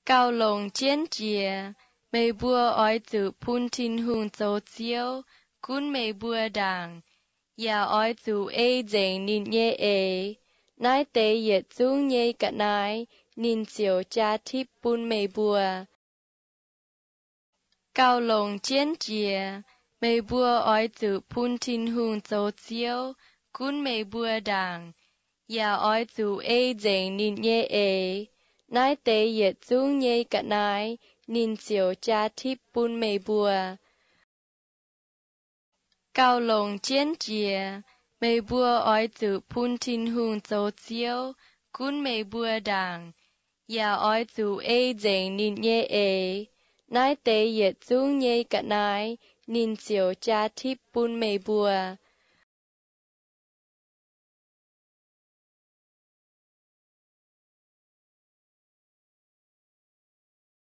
Cao lồng chiến chìa, mây bùa ói tự phun tin hùng dấu chiếu, cún mây bùa đảng, ya ói tự dành nín nhé nái tế yết dung nhé cả nái, nín chiều cha thiếp bún mây bùa. Cao lồng chiến chìa, mây bùa ói tự phun tin hùng dấu chiếu, cún mây bùa đảng, ya ói tự dành nín nhé nái tế yết dung nhé cả nái, nín chiều cha thiếp bún mây bùa. Cao lồng chiến chìa, mây bùa ói tự phun tin hùng dấu chiếu, cún mây bùa đảng, ya ói tự dành nín nhé nái tế yết dung nhé cả nái, nín chiều cha thiếp bún mây bùa.